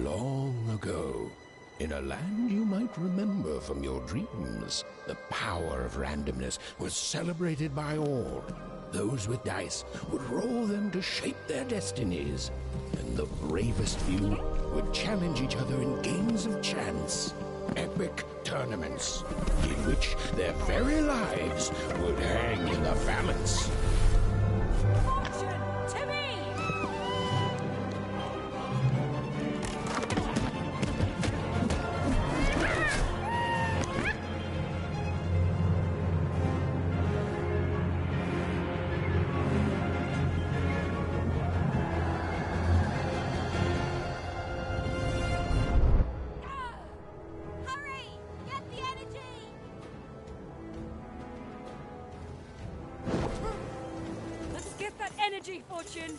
long ago, in a land you might remember from your dreams, the power of randomness was celebrated by all. Those with dice would roll them to shape their destinies, and the bravest few would challenge each other in games of chance. Epic tournaments, in which their very lives would hang in the balance. Fortune to me! Energy, Fortune!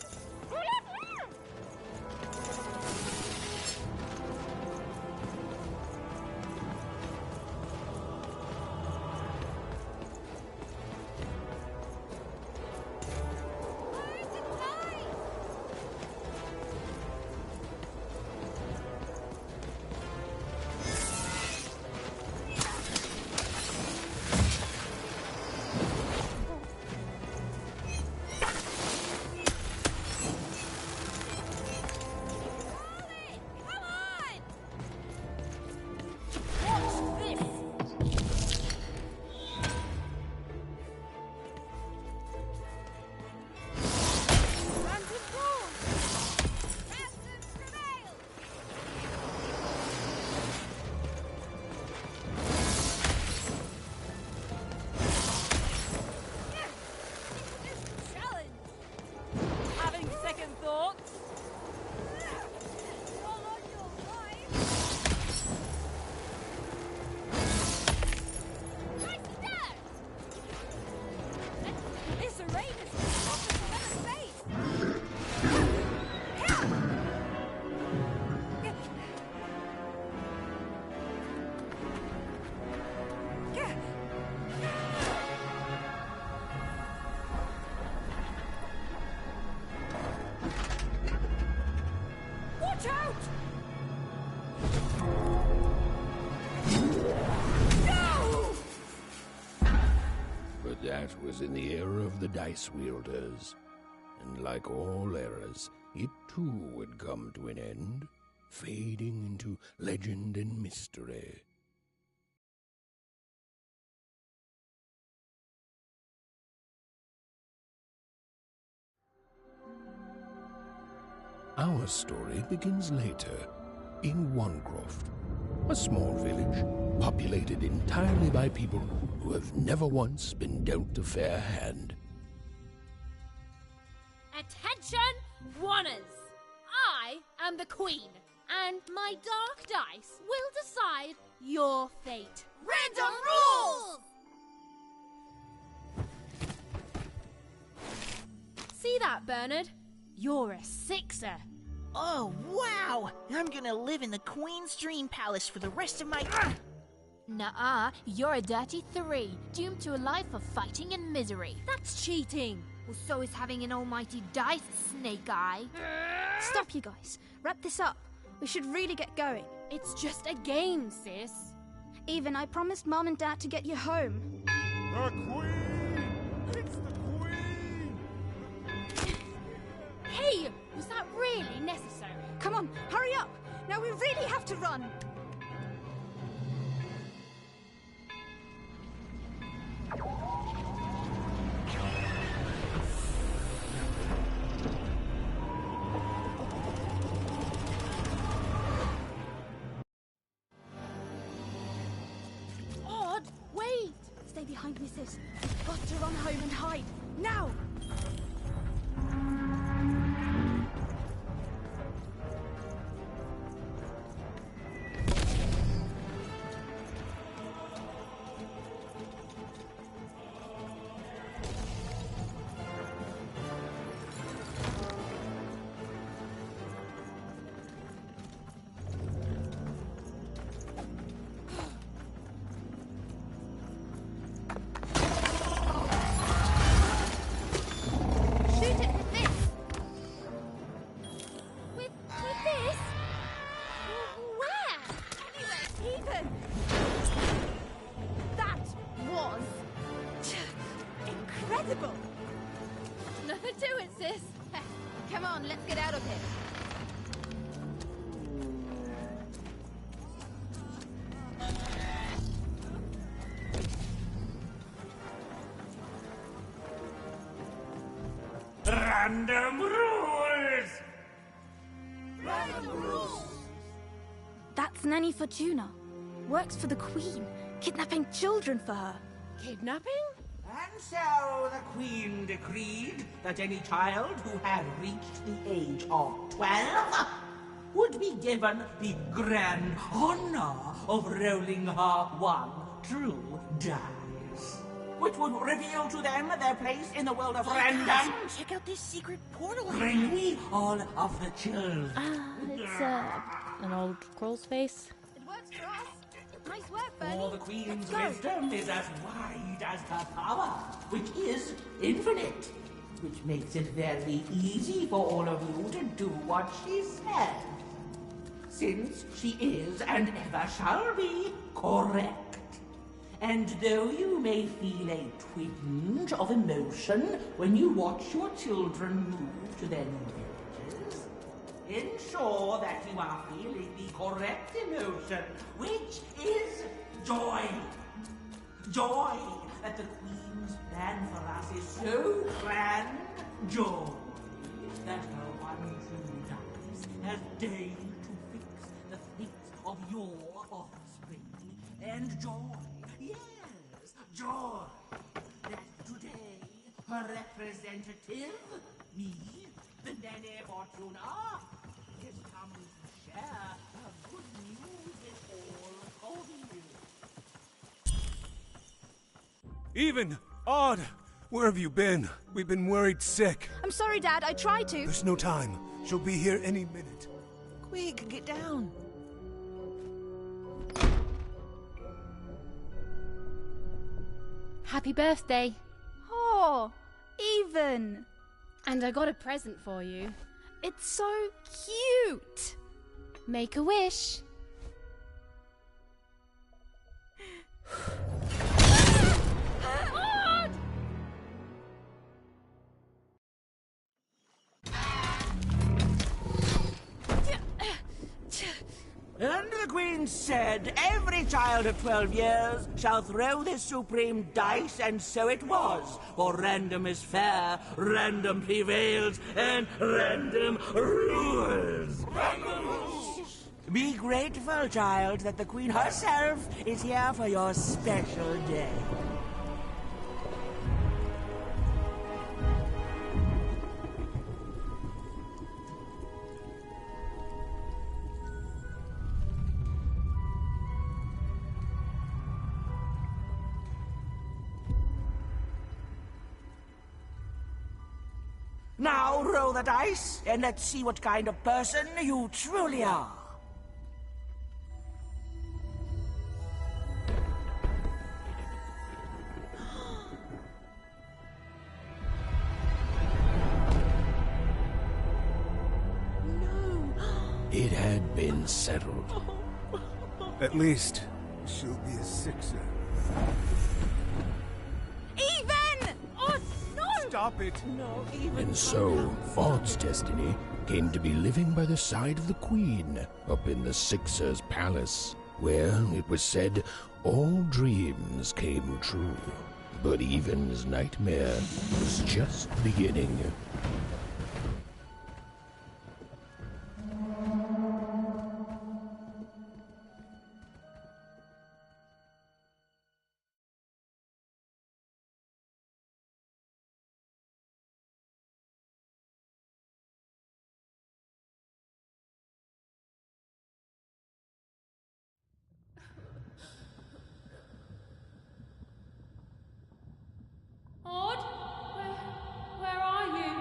That was in the era of the dice wielders, and like all eras, it too would come to an end, fading into legend and mystery. Our story begins later, in Wanecroft, a small village populated entirely by people who have never once been dealt a fair hand. Attention, Wanners! I am the Queen, and my dark dice will decide your fate. Random rules! See that, Bernard? You're a sixer. Oh, wow! I'm gonna live in the Queen's Dream Palace for the rest of my... Nuh-uh, you're a dirty 3, doomed to a life of fighting and misery. That's cheating. Well, so is having an almighty dice, Snake Eye. Stop, you guys. Wrap this up. We should really get going. It's just a game, sis. Even, I promised Mom and Dad to get you home. The Queen! It's the Queen! Hey, was that really necessary? Come on, hurry up! Now we really have to run! Odd, wait! Stay behind me, sis. We've got to run home and hide. Now! invisible! Nothing to it, sis. Come on, let's get out of here. Random rules! That's Nanny Fortuna. Works for the Queen, kidnapping children for her. Kidnapping? And so the Queen decreed that any child who had reached the age of 12 would be given the grand honor of rolling her one true dice, which would reveal to them their place in the world of random. Check out this secret portal. Bring me all of the children. It's an old crawl's face. It works for us. Nice work, Bernie. For the Queen's wisdom is as wide as her power, which is infinite, which makes it very easy for all of you to do what she said, since she is and ever shall be correct. And though you may feel a twinge of emotion when you watch your children move to their new villages, ensure that you are feeling the correct emotion, which is joy. Joy that the Queen's plan for us is so grand. Joy that her one true dice has deigned to fix the fate of your offspring. And joy, yes, joy, that today her representative, me, the Nene Fortuna, is coming to share her good news with all of you. Even! Odd! Where have you been? We've been worried sick. I'm sorry, Dad, I tried to. There's no time. She'll be here any minute. Quick, get down. Happy birthday. Oh, Even. And I got a present for you. It's so cute. Make a wish. And the Queen said, every child of 12 years shall throw this supreme dice, and so it was. For random is fair, random prevails, and random rules. Random rules! Be grateful, child, that the Queen herself is here for your special day. Now roll the dice, and let's see what kind of person you truly are. It had been settled. At least, she'll be a sixer. Even! Oh, no! Stop it! And so, Odd's destiny came to be living by the side of the Queen up in the Sixer's palace, where, it was said, all dreams came true. But Even's nightmare was just beginning. Odd? Where are you?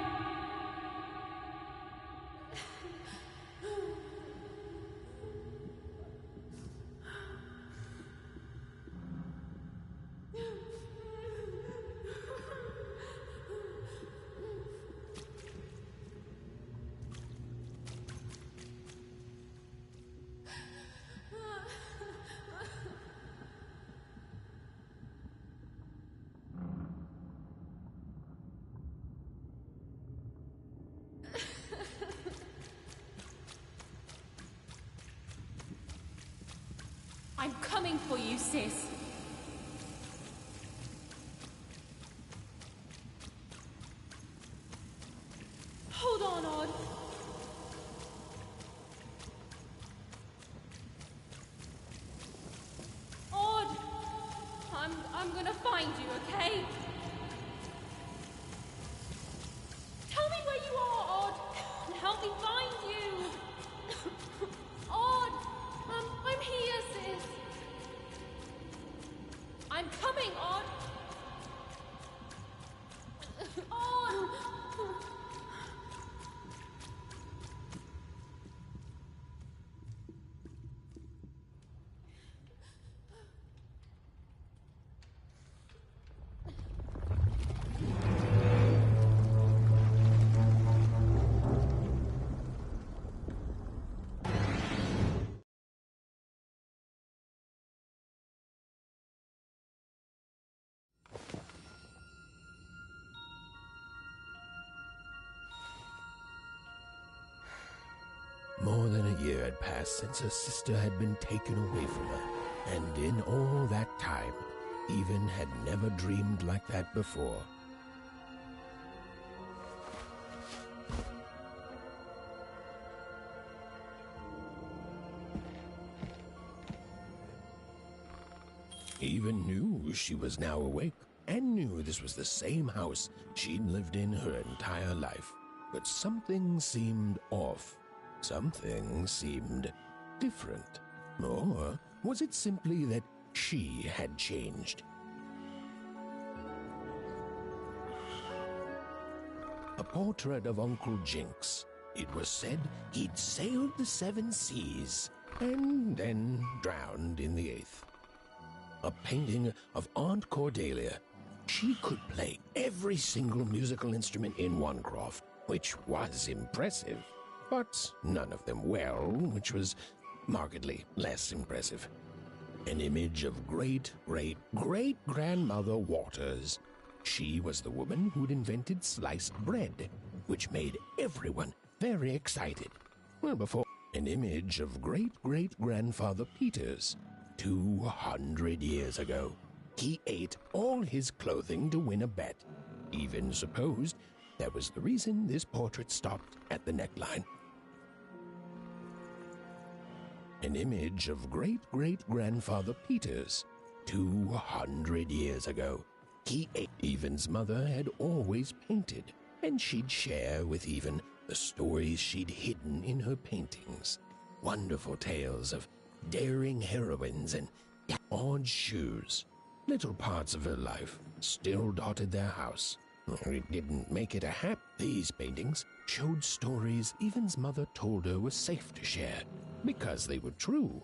coming for you, sis. Hold on, Odd. Odd! I'm gonna find you, okay? Tell me where you are, Odd, and help me find you. Odd! I'm here, sis. I'm coming, Odd. Odd! More than a year had passed since her sister had been taken away from her, and in all that time, Even had never dreamed like that before. Even knew she was now awake, and knew this was the same house she'd lived in her entire life. But something seemed off. Something seemed different. Or was it simply that she had changed? A portrait of Uncle Jinx. It was said he'd sailed the 7 seas and then drowned in the 8th. A painting of Aunt Cordelia. She could play every single musical instrument in Onecroft, which was impressive, but none of them well, which was markedly less impressive. An image of great-great-great-grandmother Waters. She was the woman who'd invented sliced bread, which made everyone very excited. Well, before an image of great-great-grandfather Peters. 200 years ago, he ate all his clothing to win a bet. Even supposed that was the reason this portrait stopped at the neckline. An image of great-great-grandfather Peters. 200 years ago, he ate. Even's mother had always painted, and she'd share with Even the stories she'd hidden in her paintings. Wonderful tales of daring heroines and odd shoes. Little parts of her life still dotted their house. It didn't make it a happy. These paintings showed stories Even's mother told her were safe to share because they were true.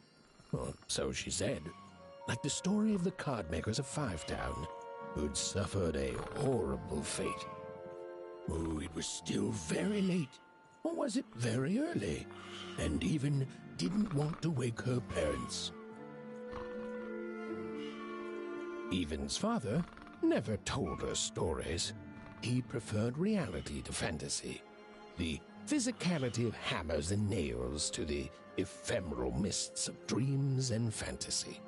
Well, so she said. Like the story of the cardmakers of Fivetown, who'd suffered a horrible fate. Oh, it was still very late. Or was it very early? And Even didn't want to wake her parents. Even's father never told her stories. He preferred reality to fantasy, the physicality of hammers and nails to the ephemeral mists of dreams and fantasy.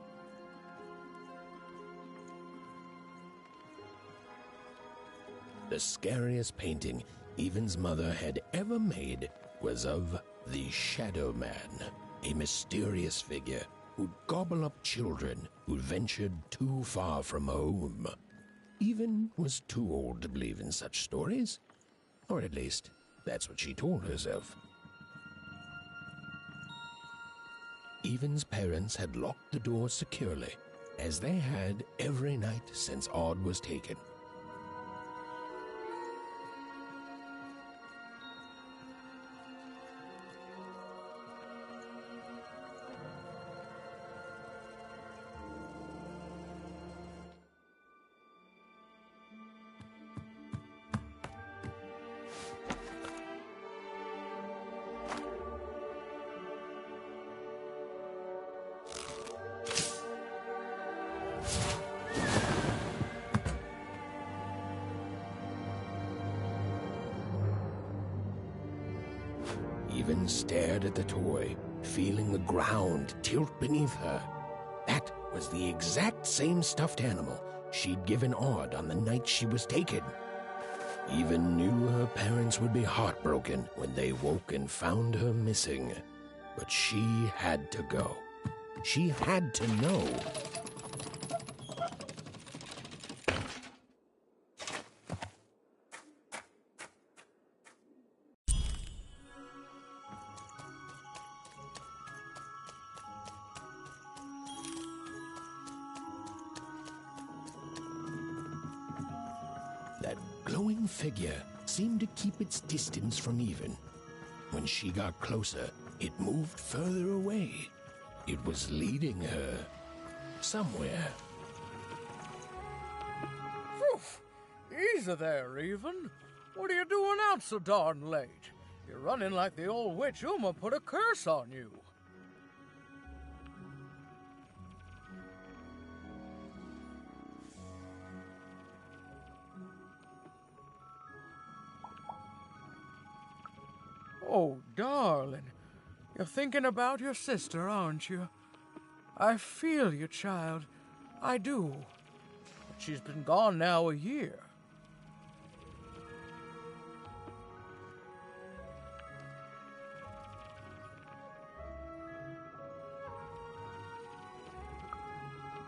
The scariest painting Even's mother had ever made was of the Shadow Man, a mysterious figure who'd gobble up children who'd ventured too far from home. Even was too old to believe in such stories, or at least that's what she told herself. Even's parents had locked the door securely, as they had every night since Odd was taken. Even stared at the toy, feeling the ground tilt beneath her. That was the exact same stuffed animal she'd given Aud on the night she was taken. Even knew her parents would be heartbroken when they woke and found her missing. But she had to go. She had to know. That glowing figure seemed to keep its distance from Even. When she got closer, it moved further away. It was leading her somewhere. Phew! Easy there, Even. What are you doing out so darn late? You're running like the old witch Uma put a curse on you. Oh, darling, you're thinking about your sister, aren't you? I feel you, child. I do. But she's been gone now a year.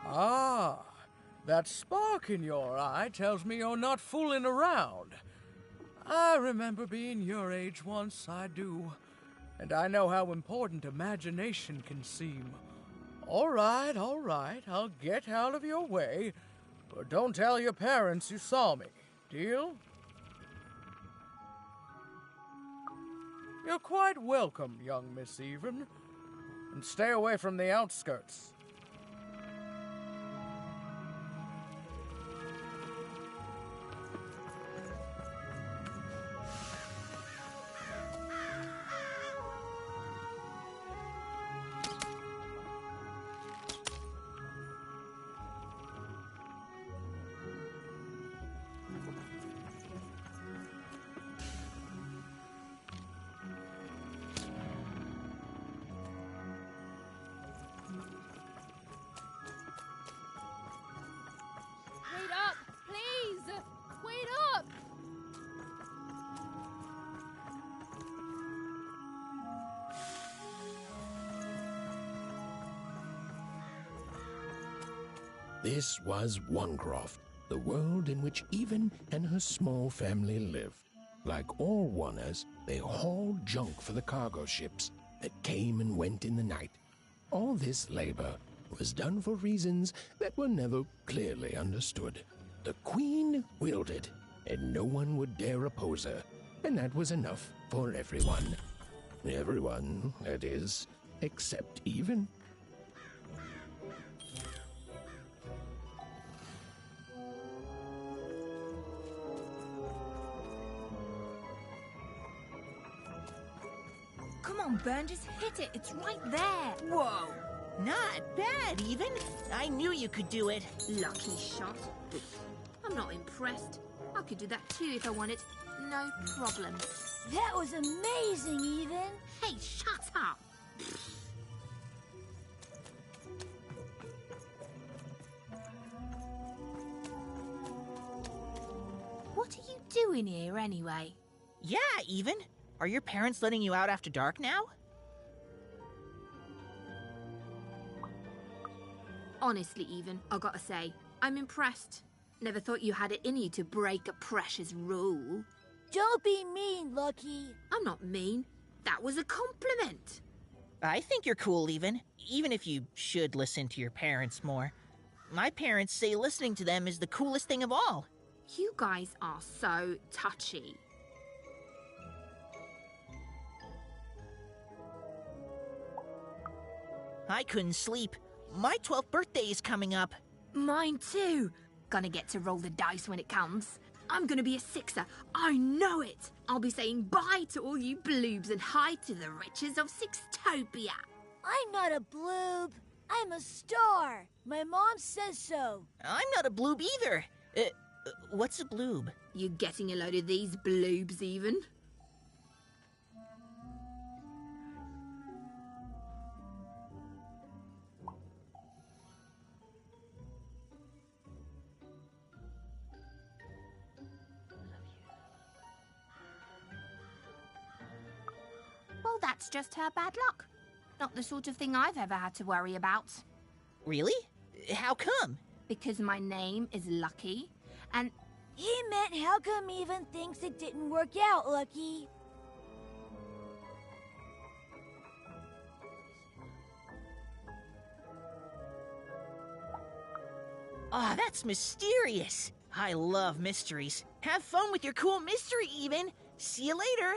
Ah, that spark in your eye tells me you're not fooling around. I remember being your age once, I do. And I know how important imagination can seem. All right, I'll get out of your way. But don't tell your parents you saw me. Deal? You're quite welcome, young Miss Even. And stay away from the outskirts. Wait up, please! Wait up! This was Onecroft, the world in which Even and her small family lived. Like all Oners, they hauled junk for the cargo ships that came and went in the night. All this labor was done for reasons that were never clearly understood. The Queen willed it, and no one would dare oppose her, and that was enough for everyone. Everyone, that is, except Even. Come on, Ben, just hit it. It's right there. Whoa! Not bad, Even. I knew you could do it. Lucky shot. I'm not impressed. I could do that too if I wanted. No problem. That was amazing, Even. Hey, shut up! What are you doing here anyway? Yeah, Even. Are your parents letting you out after dark now? Honestly, Even, I gotta say, I'm impressed. Never thought you had it in you to break a precious rule. Don't be mean, Lucky. I'm not mean. That was a compliment. I think you're cool, even if you should listen to your parents more. My parents say listening to them is the coolest thing of all. You guys are so touchy. I couldn't sleep. My 12th birthday is coming up. Mine too. Gonna get to roll the dice when it comes. I'm gonna be a sixer. I know it. I'll be saying bye to all you bloobs and hi to the riches of Sixtopia. I'm not a bloob. I'm a star. My mom says so. I'm not a bloob either. What's a bloob? You getting a load of these bloobs, Even? that's just her bad luck. Not the sort of thing I've ever had to worry about. Really? How come? Because my name is Lucky, and He meant how come even thinks it didn't work out, Lucky? Ah, that's mysterious. I love mysteries. Have fun with your cool mystery, Even. See you later.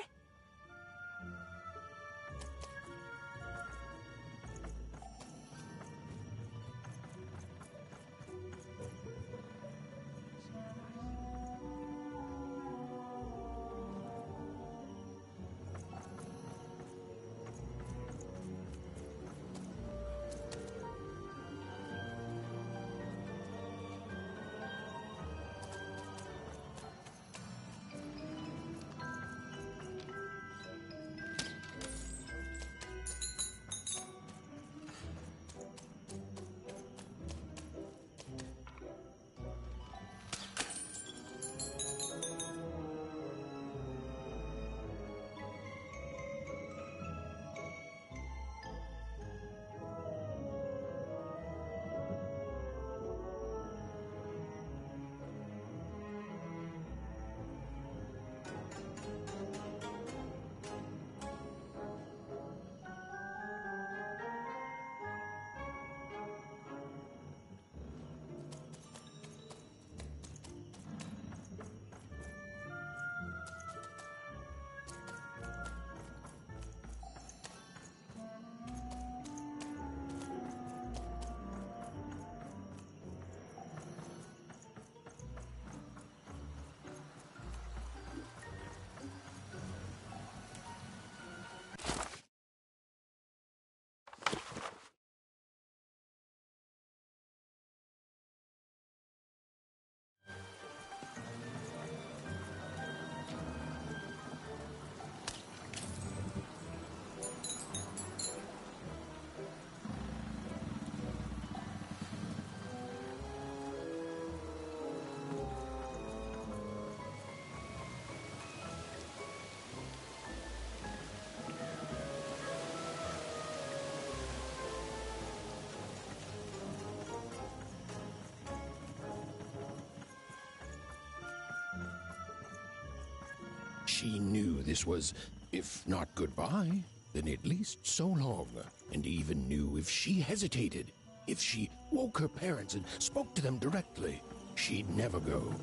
She knew this was, if not goodbye, then at least so long, and even knew if she hesitated, if she woke her parents and spoke to them directly, she'd never go.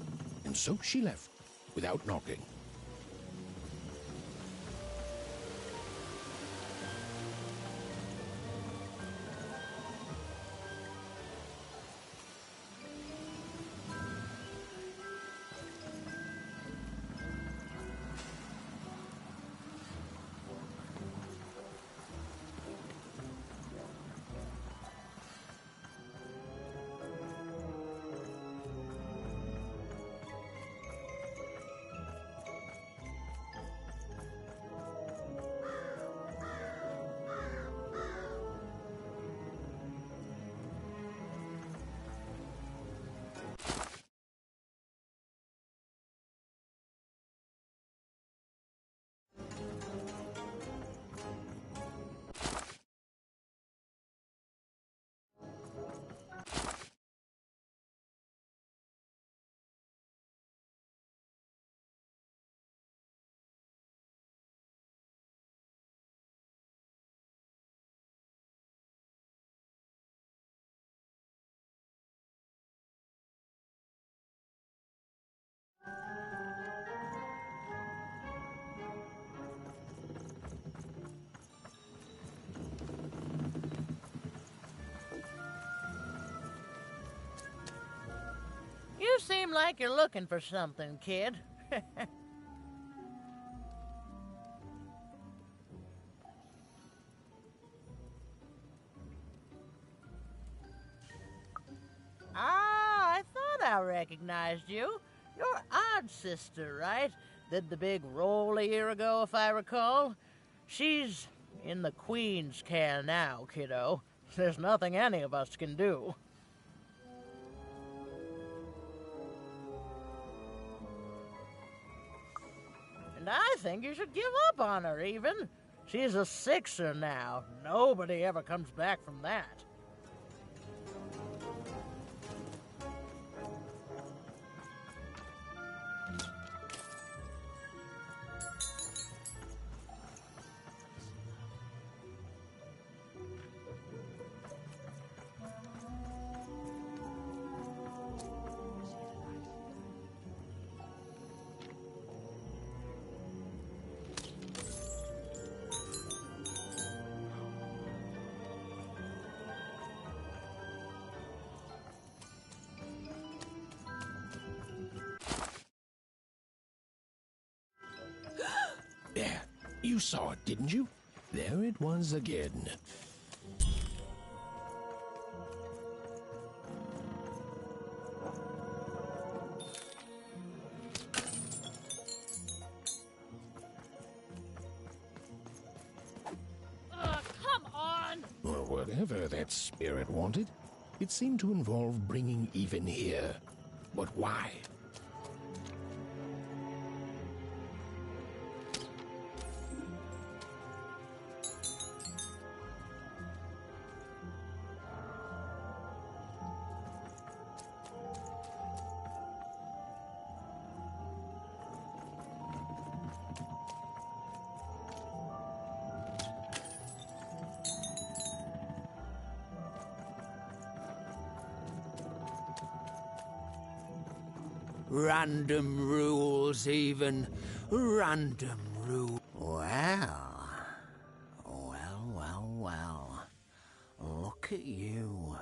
And so she left, without knocking. You seem like you're looking for something, kid. I thought I recognized you. You're Odd Sister, right? Did the big roll a year ago, if I recall. She's in the Queen's care now, kiddo. There's nothing any of us can do. And I think you should give up on her, even. She's a sixer now. Nobody ever comes back from that. There, you saw it, didn't you? There it was again. Come on! Well, whatever that spirit wanted, it seemed to involve bringing even here. But why? Random rules, even. Random rules. Well. Look at you.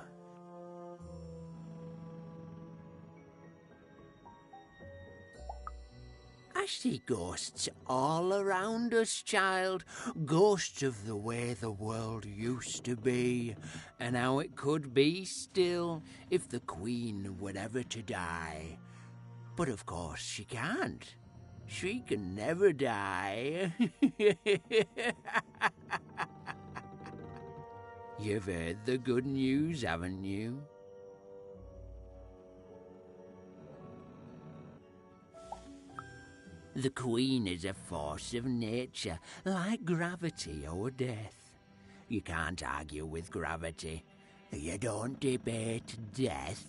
I see ghosts all around us, child. Ghosts of the way the world used to be, and how it could be still if the Queen were ever to die. But of course she can't. She can never die. You've heard the good news, haven't you? The Queen is a force of nature, like gravity or death. You can't argue with gravity. You don't debate death.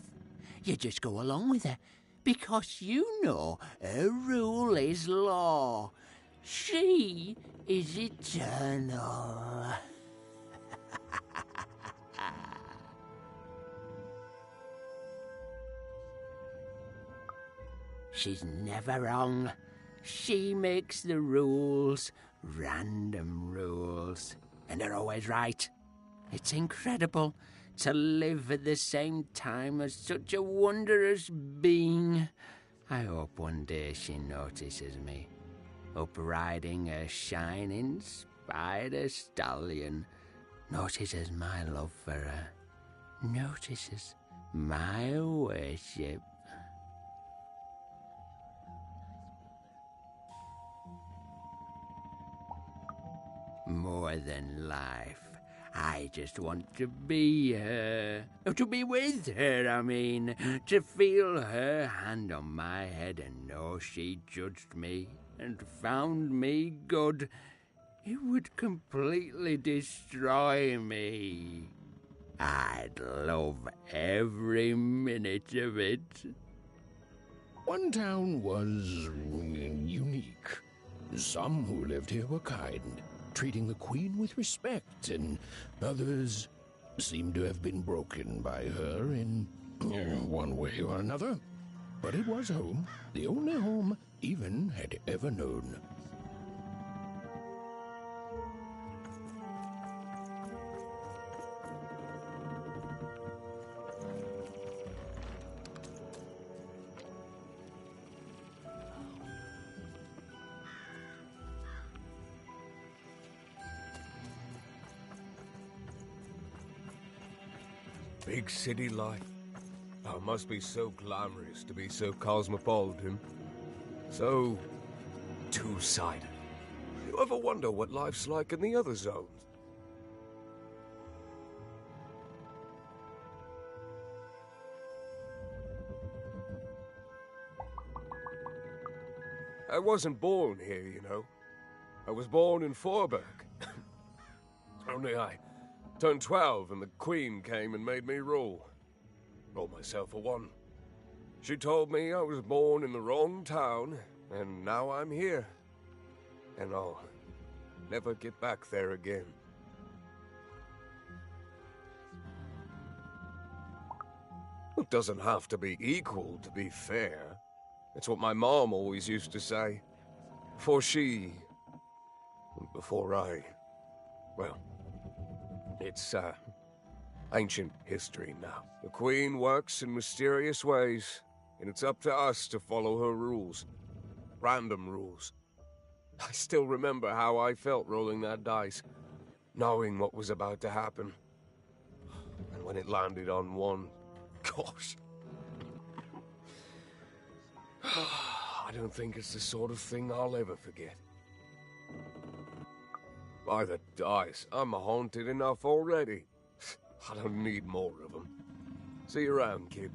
You just go along with her, because you know her rule is law. She is eternal. She's never wrong. She makes the rules, random rules, and they're always right. It's incredible to live at the same time as such a wondrous being. I hope one day she notices me, up riding a shining spider stallion, notices my love for her, notices my worship. More than life. I just want to be her. To be with her, I mean. To feel her hand on my head and know she judged me and found me good. It would completely destroy me. I'd love every minute of it. One town was unique. Some who lived here were kind, treating the Queen with respect, and others seemed to have been broken by her in one way or another. But it was home, the only home Even had ever known. Big city life. Oh, it must be so glamorous to be so cosmopolitan. So two-sided. You ever wonder what life's like in the other zones? I wasn't born here, you know. I was born in Forberg. Only I turned 12 and the Queen came and made me rule. Rolled myself a 1. She told me I was born in the wrong town, and now I'm here. And I'll never get back there again. It doesn't have to be equal to be fair. It's what my mom always used to say. Before I... Well, it's, ancient history now. The Queen works in mysterious ways, and it's up to us to follow her rules. Random rules. I still remember how I felt rolling that dice, knowing what was about to happen. And when it landed on 1, gosh. I don't think it's the sort of thing I'll ever forget. By the dice, I'm haunted enough already. I don't need more of them. See you around, kid.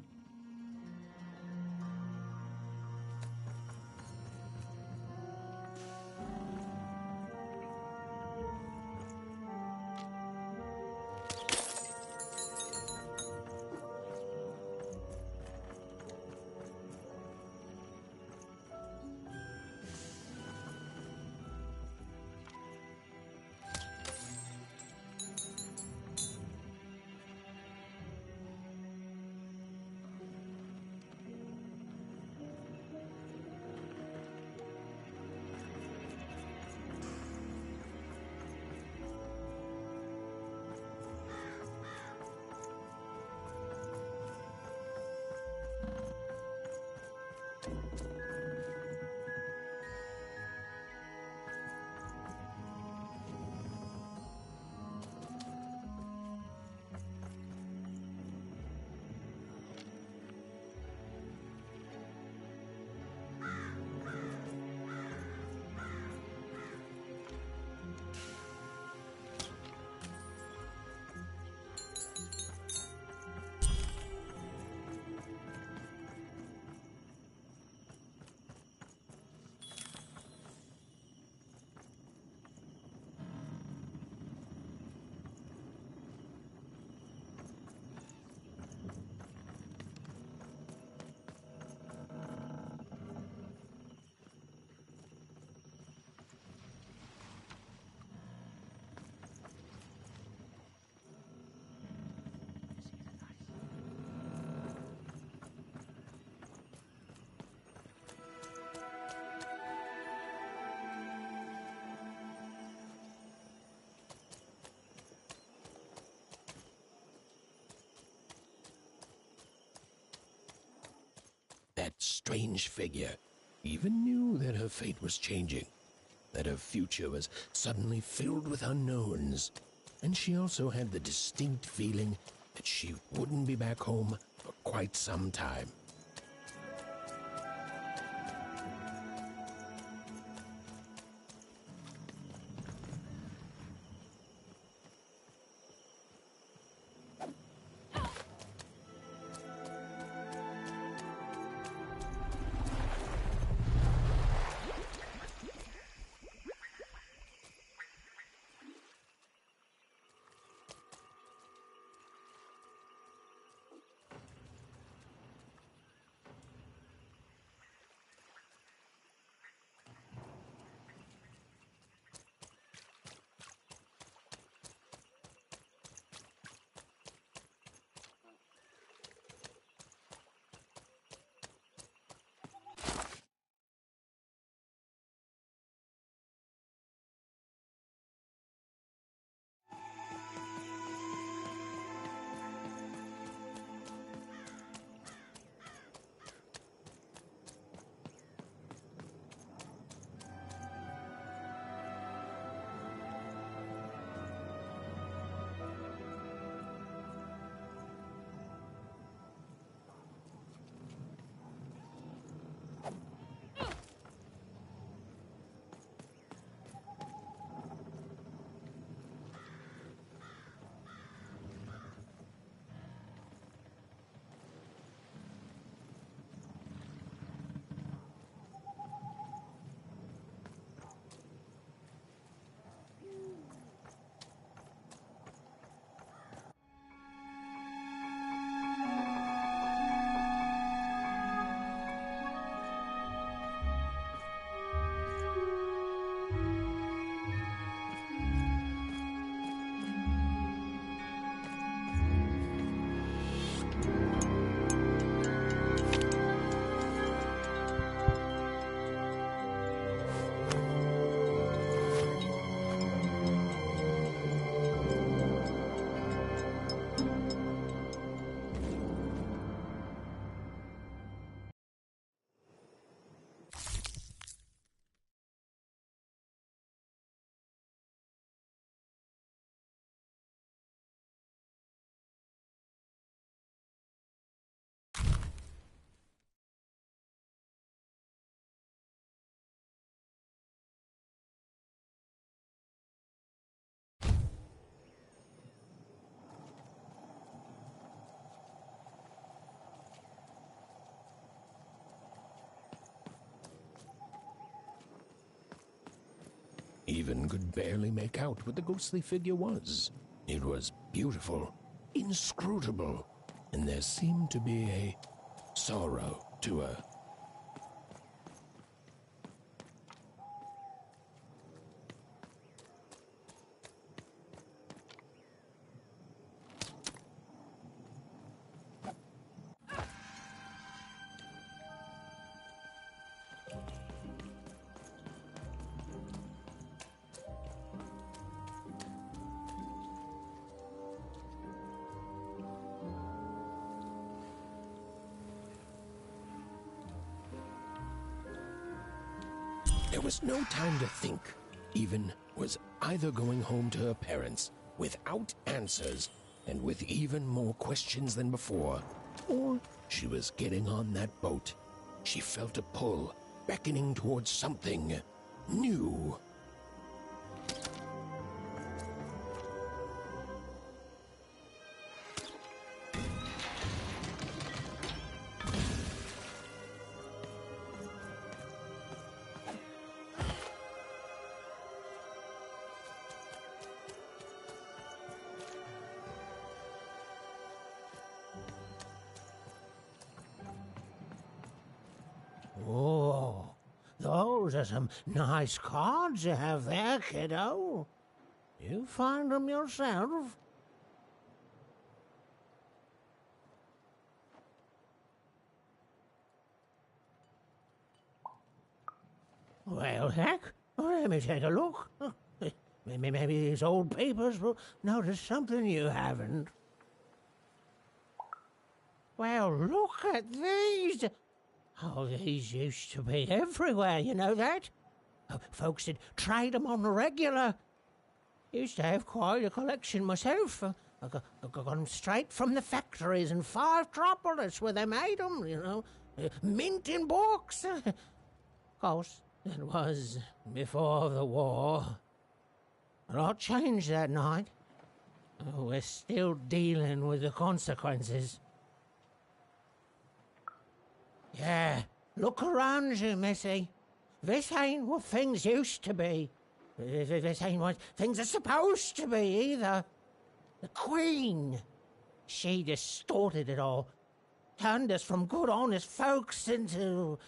That strange figure even knew that her fate was changing, that her future was suddenly filled with unknowns, and she also had the distinct feeling that she wouldn't be back home for quite some time. Even could barely make out what the ghostly figure was. It was beautiful, inscrutable, and there seemed to be a sorrow to her. There was no time to think. Even was either going home to her parents without answers and with even more questions than before, or she was getting on that boat. She felt a pull, beckoning towards something new. Oh, those are some nice cards you have there, kiddo. You find them yourself? Well, heck, let me take a look. Maybe these old papers will notice something you haven't. Well, look at these. Oh, these used to be everywhere, you know that? Folks would trade them on the regular. Used to have quite a collection myself. I got them straight from the factories in 5 Tropolis where they made them, you know. Mint in books. Of course, that was before the war. A lot changed that night. We're still dealing with the consequences. Yeah, look around you, Missy. This ain't what things used to be. This ain't what things are supposed to be, either. The Queen, she distorted it all. Turned us from good, honest folks into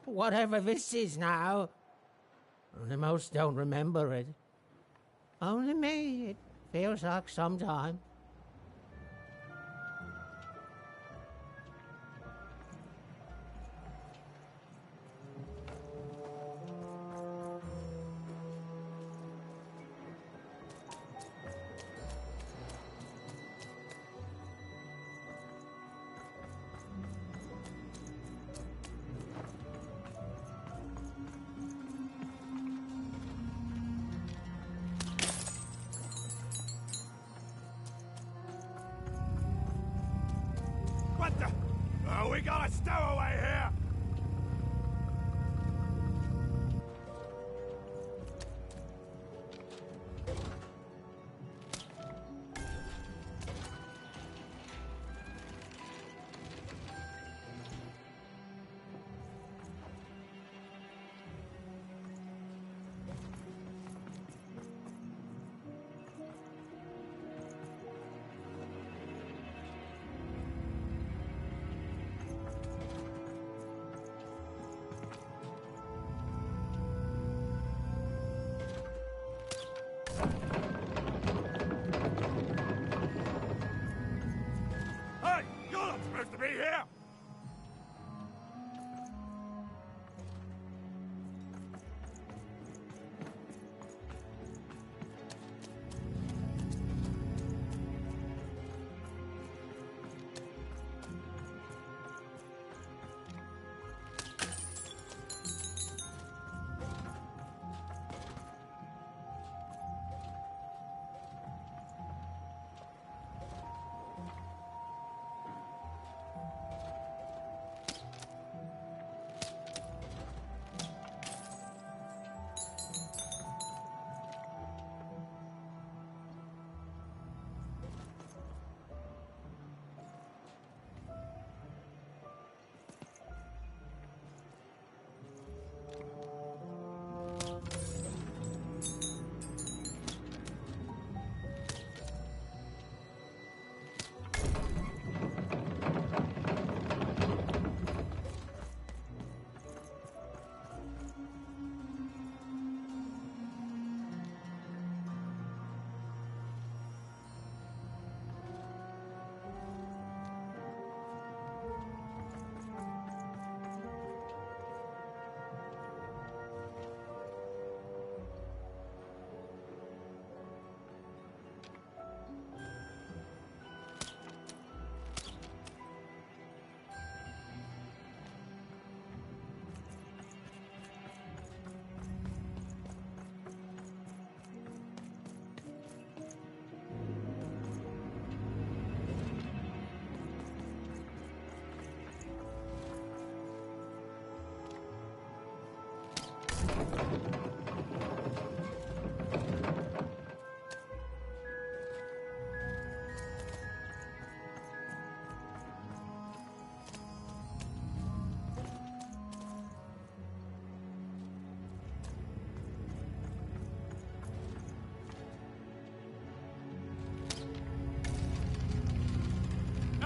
whatever this is now. Only most don't remember it. Only me, it feels like sometime. What the? Oh, we got a stowaway here!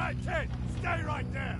Hey, kid! Stay right there!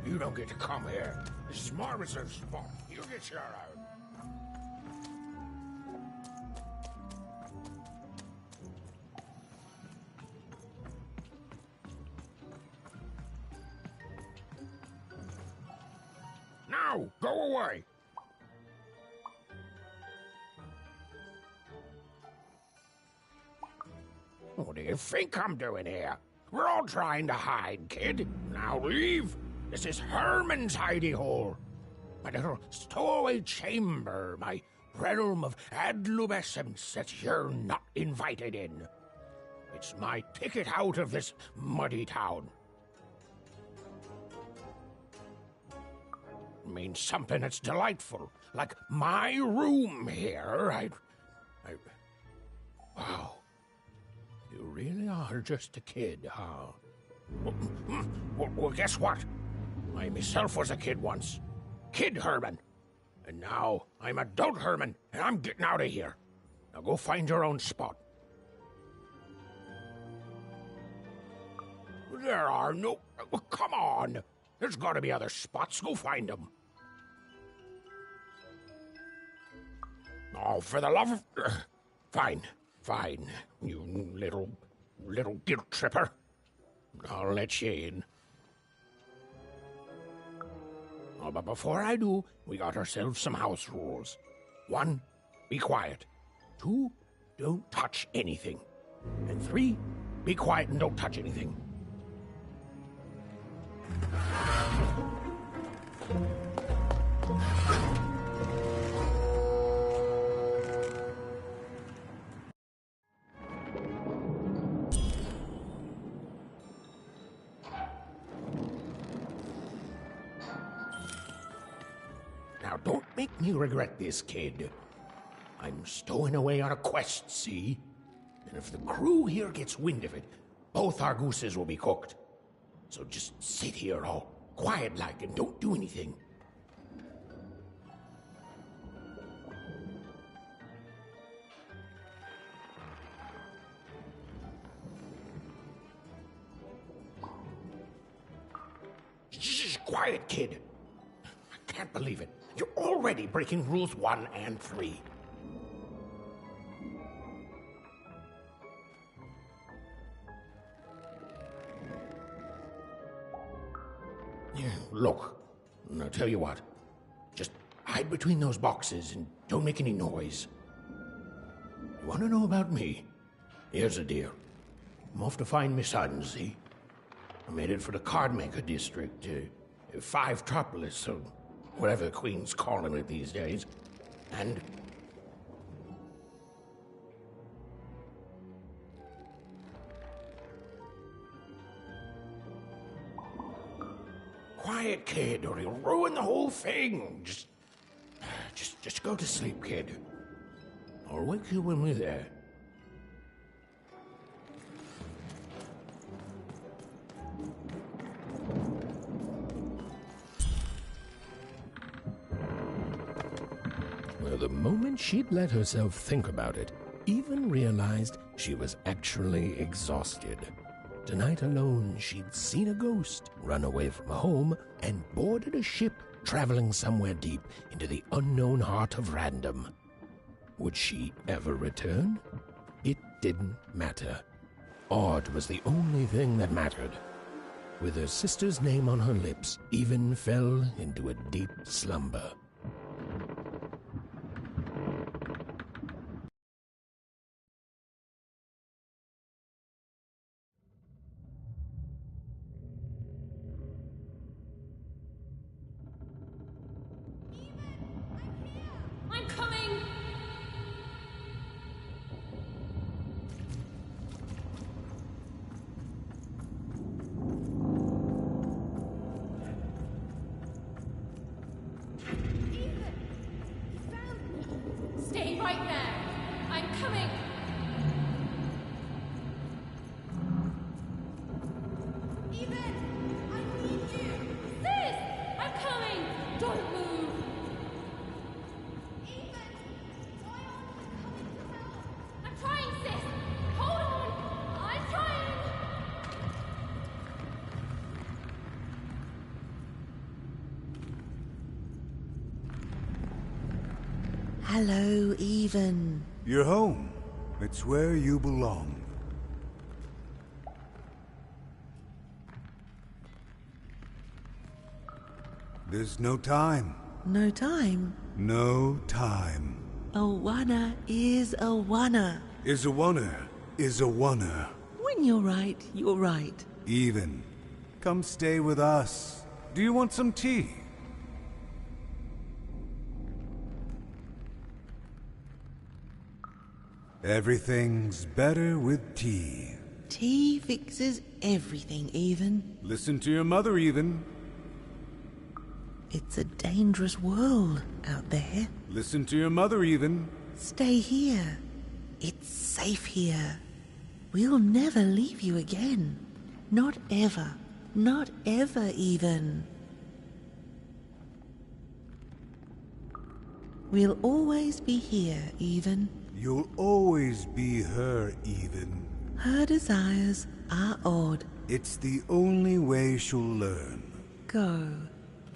You don't get to come here. This is my reserve spot. You get your own. Now, go away. What do you think I'm doing here? We're all trying to hide, kid. Now leave. This is Herman's hidey hole. My little stowaway chamber, my realm of adlubescence that you're not invited in. It's my ticket out of this muddy town. It means something that's delightful, like my room here. Wow. You really are just a kid, huh? Well, guess what? I myself was a kid once. kid Herman. And now I'm adult Herman, and I'm getting out of here. Now go find your own spot. There are no... Oh, come on! There's gotta be other spots. Go find them. Oh, for the love of... Fine, fine, you little guilt tripper. I'll let you in. Oh, but before I do, we got ourselves some house rules. 1, be quiet. 2, don't touch anything. And 3, be quiet and don't touch anything. Now, don't make me regret this, kid. I'm stowing away on a quest, see? And if the crew here gets wind of it, both our gooses will be cooked. So just sit here all quiet-like and don't do anything. Shh, quiet, kid. I can't believe it. You're already breaking rules 1 and 3. Yeah, look, I'll tell you what. Just hide between those boxes and don't make any noise. You want to know about me? Here's the deal. I'm off to find my son, see? I'm headed for the Cardmaker district, 5-tropolis, or whatever the Queen's calling it these days. And... quiet, kid, or you'll ruin the whole thing. Just go to sleep, kid. I'll wake you when we're there. Well, the moment she'd let herself think about it, even realized she was actually exhausted. Tonight alone, she'd seen a ghost, run away from home, and boarded a ship traveling somewhere deep into the unknown heart of Random. Would she ever return? It didn't matter. Odd was the only thing that mattered. With her sister's name on her lips, Even fell into a deep slumber. I'm coming! Stay right there! I'm coming! Even! I need you! Sis! I'm coming! Don't move! I'm trying, sis! Hold on! I'm trying! Hello, Even. You're home. It's where you belong. There's no time. No time? No time. A wanna is a wanna. Is a wunner. Is a wunner. When you're right, you're right. Even. Come stay with us. Do you want some tea? Everything's better with tea. Tea fixes everything, Even. Listen to your mother, Even. It's a dangerous world out there. Listen to your mother, Even. Stay here. It's safe here. We'll never leave you again. Not ever. Not ever, Even. We'll always be here, Even. You'll always be her, Even. Her desires are odd. It's the only way she'll learn. Go.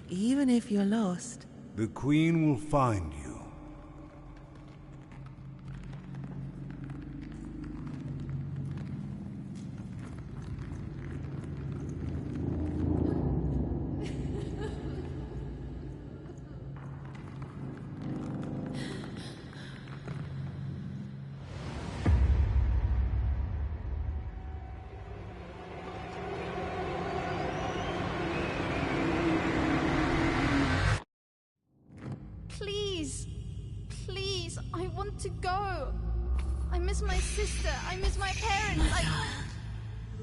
Even if you're lost. The Queen will find you. Please. Please, I want to go. I miss my sister. I miss my parents.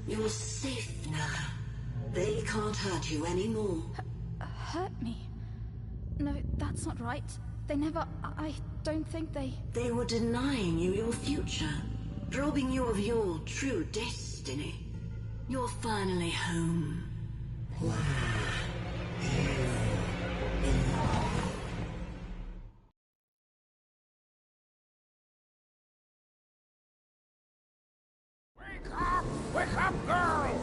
You're safe now. They can't hurt you anymore. Hurt me? No, that's not right. They never... I don't think they... They were denying you your future, robbing you of your true destiny. You're finally home. Wake up, girl!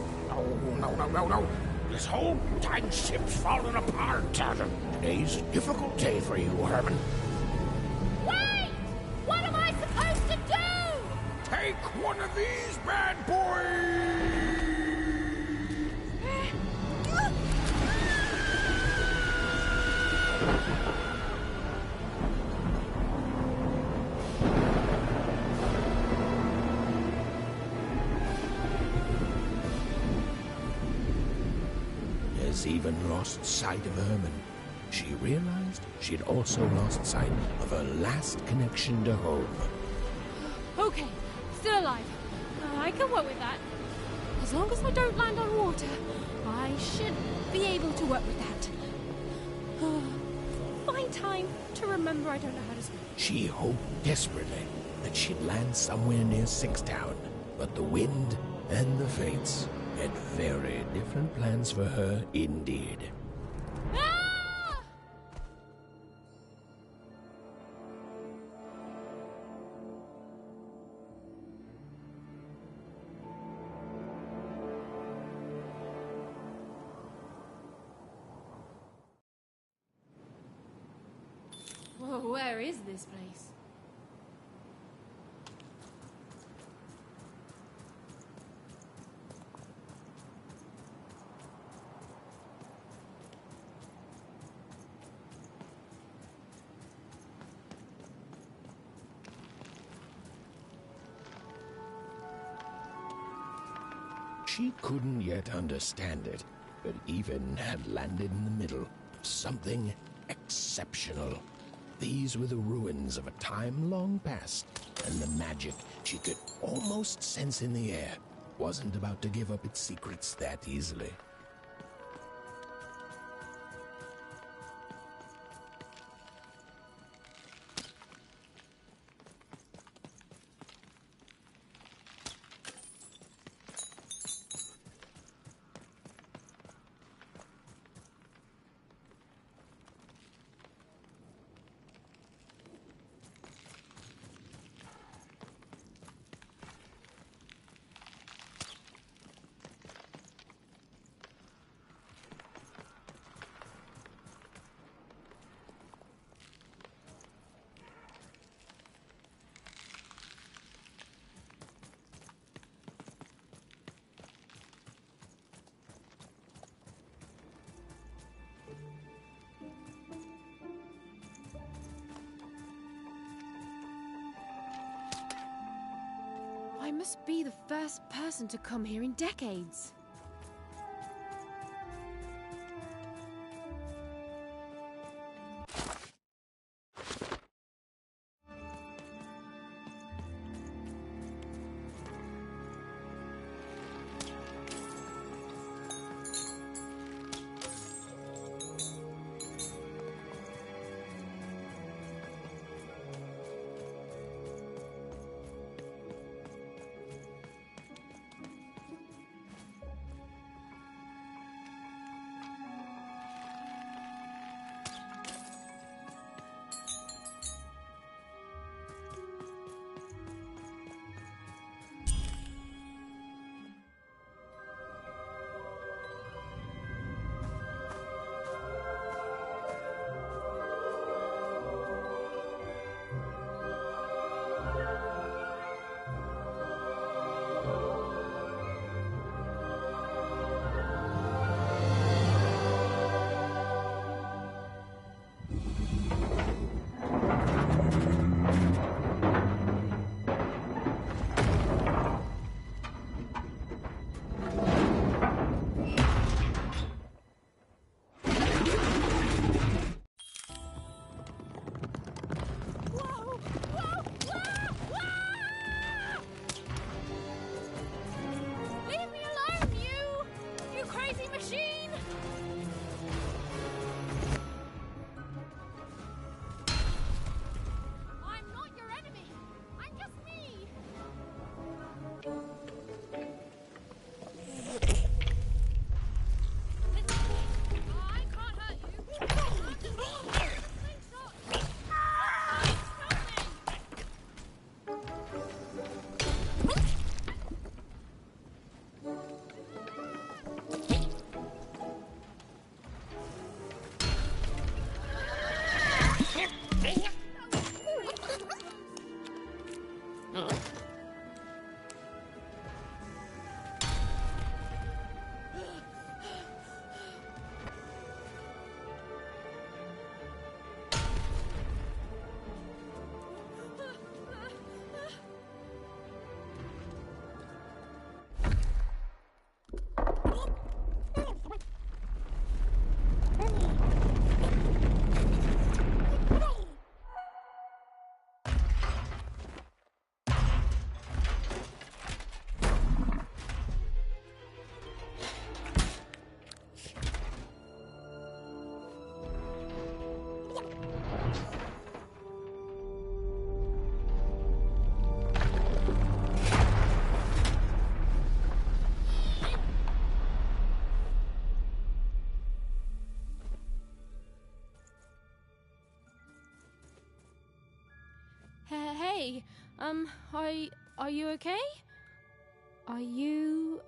No. This whole time ship's falling apart. Today's a difficult day for you, Herman. Wait! What am I supposed to do? Take one of these bad boys! Has even lost sight of Herman. She realized she'd also lost sight of her last connection to home. Okay, still alive. I can work with that. As long as I don't land on water, I should be able to work with that. Find time to remember I don't know how to swim. She hoped desperately that she'd land somewhere near Sixtown, but the wind and the fates had very different plans for her indeed. Ah! Whoa, where is this place? She couldn't yet understand it, but Even had landed in the middle of something exceptional. These were the ruins of a time long past, and the magic she could almost sense in the air wasn't about to give up its secrets that easily. I must be the first person to come here in decades. Hey, are you okay? Are you,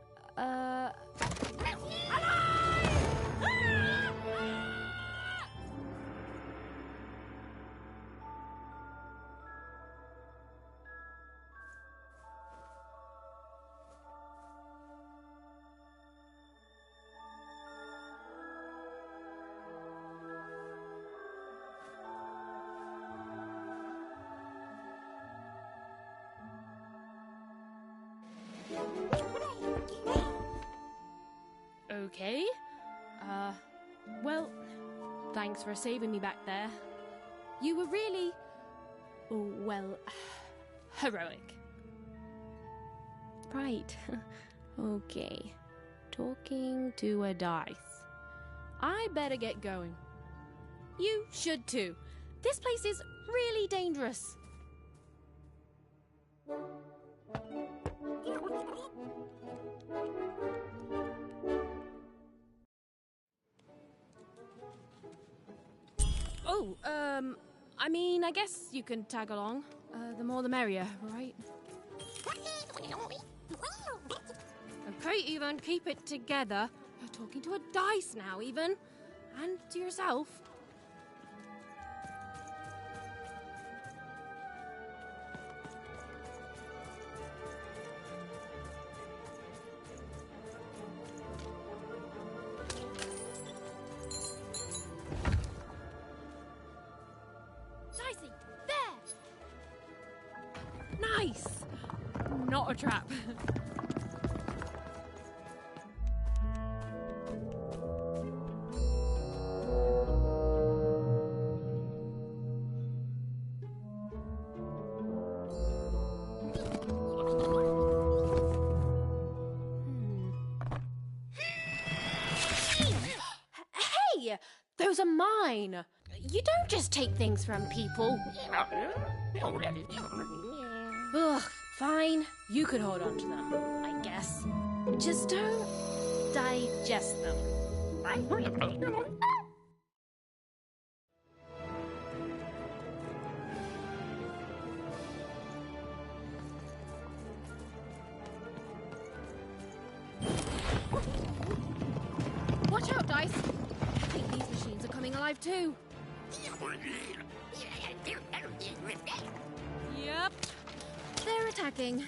okay? Well, thanks for saving me back there. You were really, well, heroic. Right. Okay. Talking to a dice. I better get going. You should too. This place is really dangerous. Oh, I mean, I guess you can tag along. The more the merrier, right? Okay, Even, keep it together. You're talking to a dice now, Even. And to yourself. Dicey, there! Nice! Not a trap. Hey! Those are mine! You don't just take things from people. Ugh, fine. You could hold on to them, I guess. Just don't digest them. Watch out, Dice! I think these machines are coming alive too. Yep. They're attacking.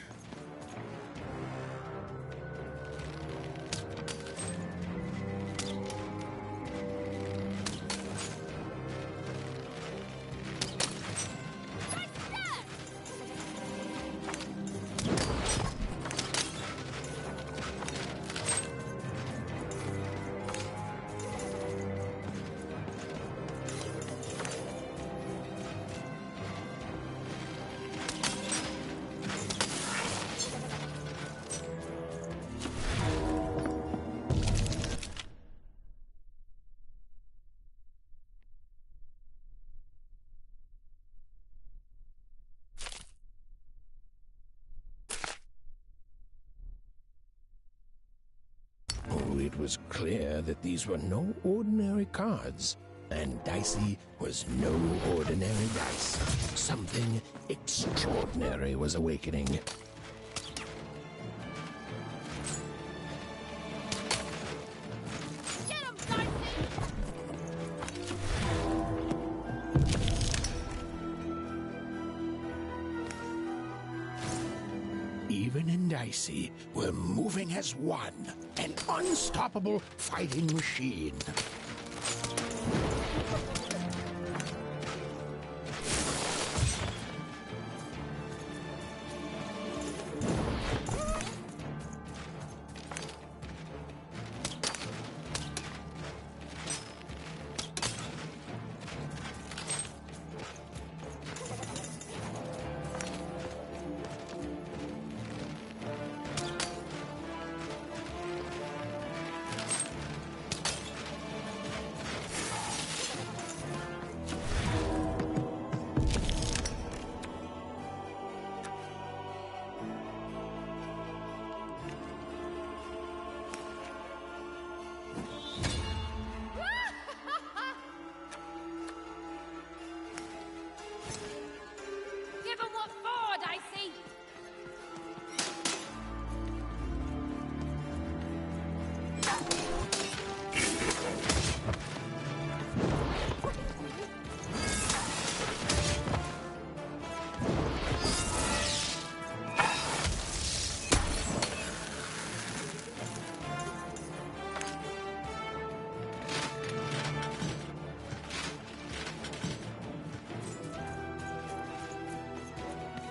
It was clear that these were no ordinary cards, and Dicey was no ordinary dice. Something extraordinary was awakening. Get him, Dicey! Even and Dicey were moving as one, an unstoppable fighting machine.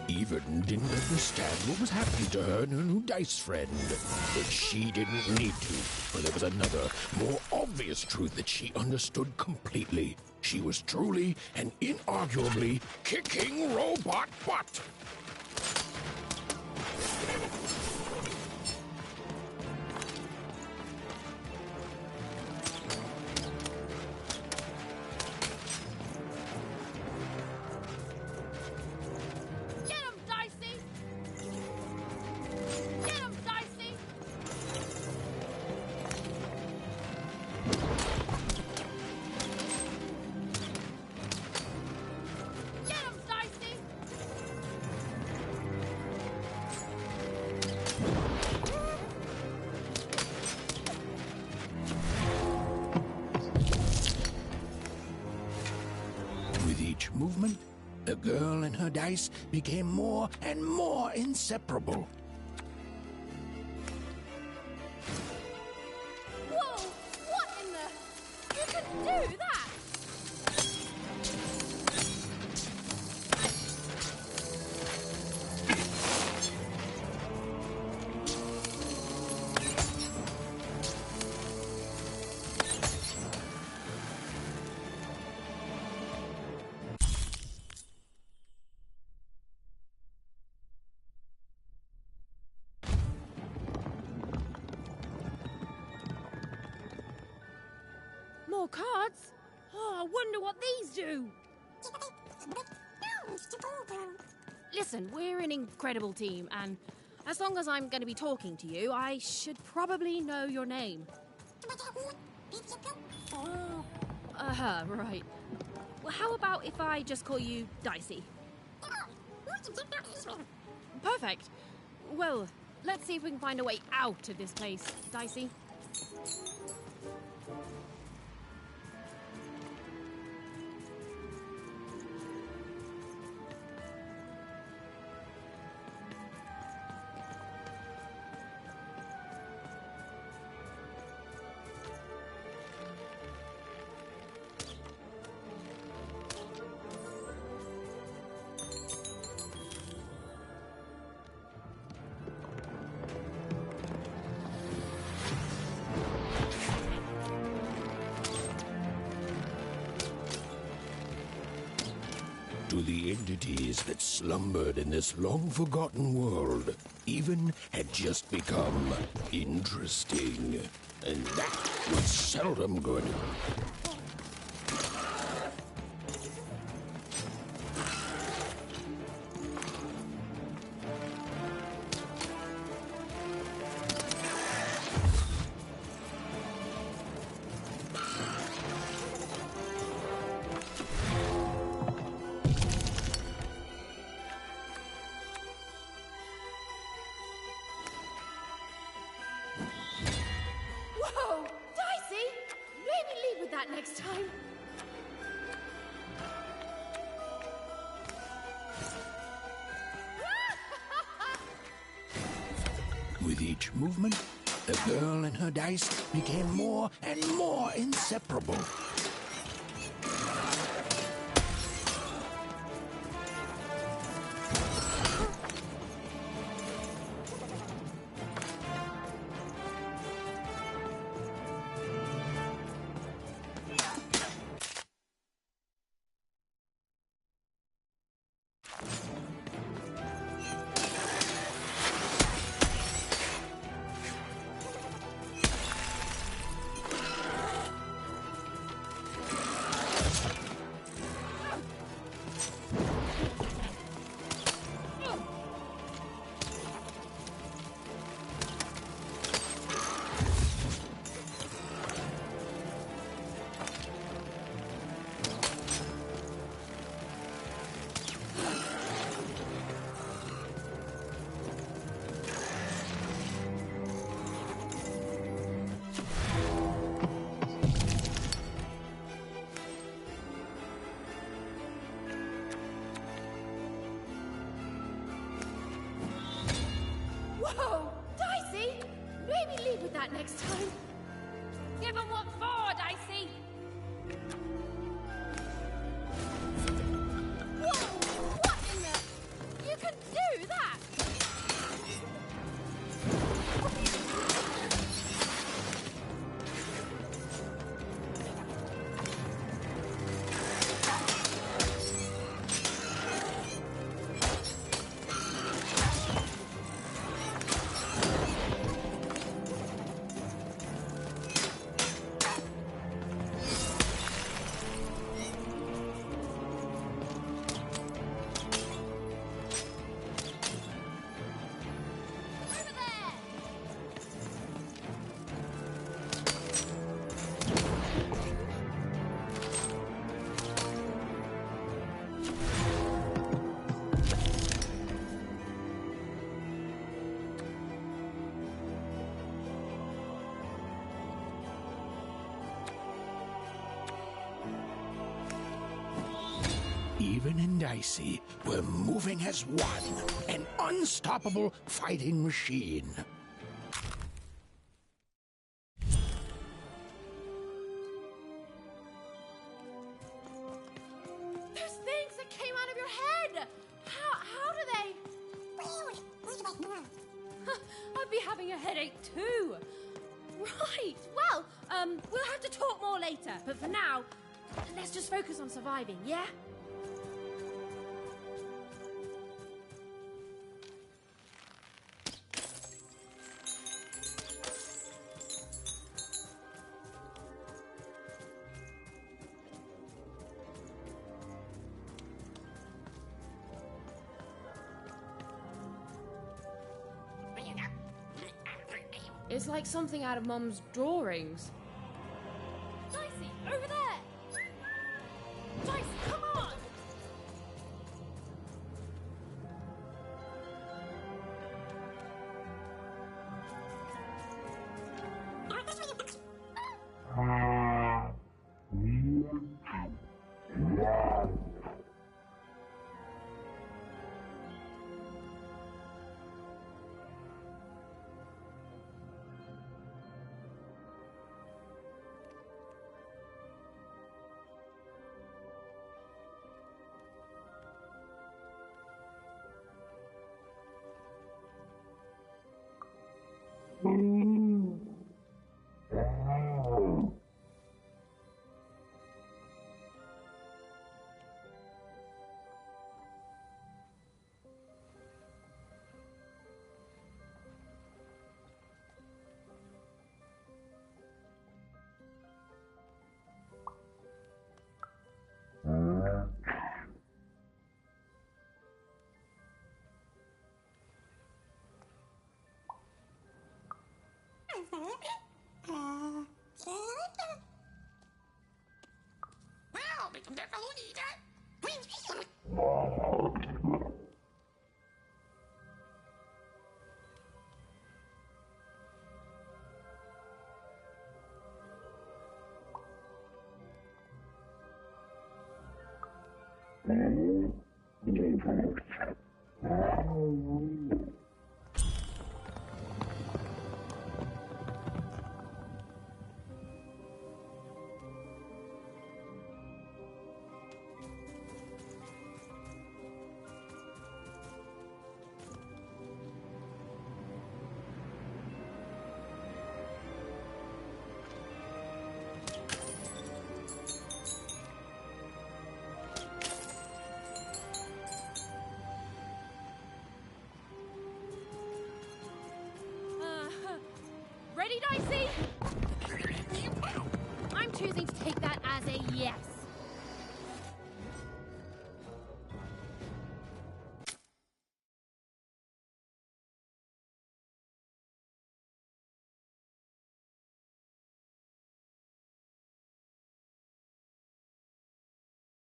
even didn't understand what was happening to her and her new dice friend. But she didn't need to, for there was another, more obvious truth that she understood completely. She was truly and inarguably kicking robot butt. Movement, the girl and her dice became more and more inseparable. Whoa! What in the... You could do that! More cards? Oh, I wonder what these do. Listen, we're an incredible team, and as long as I'm going to be talking to you, I should probably know your name. Right. Well, how about if I just call you Dicey? Perfect. Well, let's see if we can find a way out of this place, Dicey. To the entities that slumbered in this long-forgotten world, even had just become interesting. And that was seldom good. Whoa! Dicey! Maybe lead with that next time. With each movement, the girl and her dice became more and more inseparable. Whoa! Dicey! Maybe lead with that next time. Give 'em what for, Dicey! Whoa! What in the... You can Even and Dicey were moving as one, an unstoppable fighting machine. Those things that came out of your head! How do they... I'd be having a headache too. Right, well, we'll have to talk more later. But for now, let's just focus on surviving, yeah? It's like something out of Mum's drawings. Dicey, over there! Dicey, come on! Ready, Dicey? I'm choosing to take that as a yes.